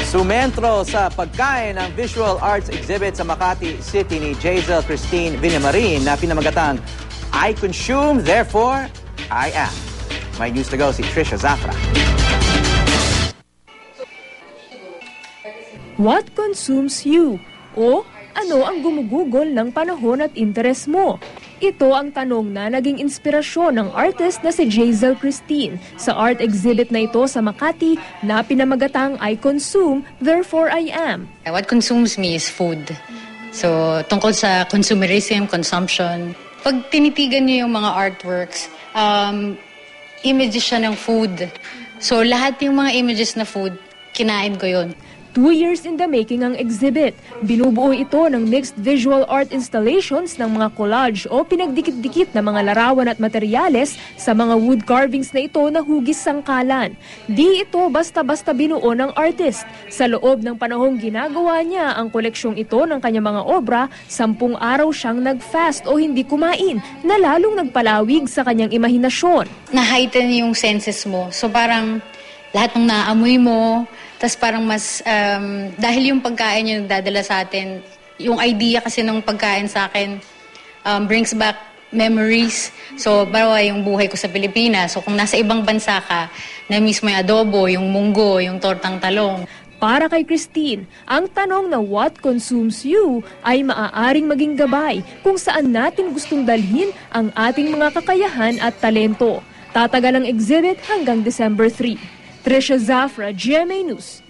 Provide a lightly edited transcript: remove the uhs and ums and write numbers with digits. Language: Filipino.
Sumentro sa pagkain ang visual arts exhibit sa Makati City ni Jazel Christine Villamarin na pinamagatang I consume, therefore I am. May news to go si Trisha Zafra. What consumes you? O ano ang gumugugol ng panahon at interes mo? Ito ang tanong na naging inspirasyon ng artist na si Jazel Christine sa art exhibit na ito sa Makati na pinamagatang I consume, therefore I am. What consumes me is food. So, tungkol sa consumerism, consumption. Pag tinitigan niyo yung mga artworks, images siya ng food. So, lahat yung mga images na food, kinain ko yun. 2 years in the making ang exhibit. Binubuo ito ng mixed visual art installations ng mga collage o pinagdikit-dikit na mga larawan at materyales sa mga wood carvings na ito na hugis sangkalan. Di ito basta-basta binuo ng artist. Sa loob ng panahong ginagawa niya ang koleksyong ito ng kanyang mga obra, 10 araw siyang nag-fast o hindi kumain na lalong nagpalawig sa kanyang imahinasyon. Na-heighten yung senses mo. So parang lahat ng naamoy mo, tas parang mas, dahil yung pagkain yung nagdadala sa atin, yung idea kasi ng pagkain sa akin brings back memories. So, barawa yung buhay ko sa Pilipinas. So, kung nasa ibang bansa ka, na-miss mo yung adobo, yung munggo, yung tortang talong. Para kay Christine, ang tanong na what consumes you ay maaaring maging gabay kung saan natin gustong dalhin ang ating mga kakayahan at talento. Tatagal ang exhibit hanggang December 3. Trisha Zafra, GMA News.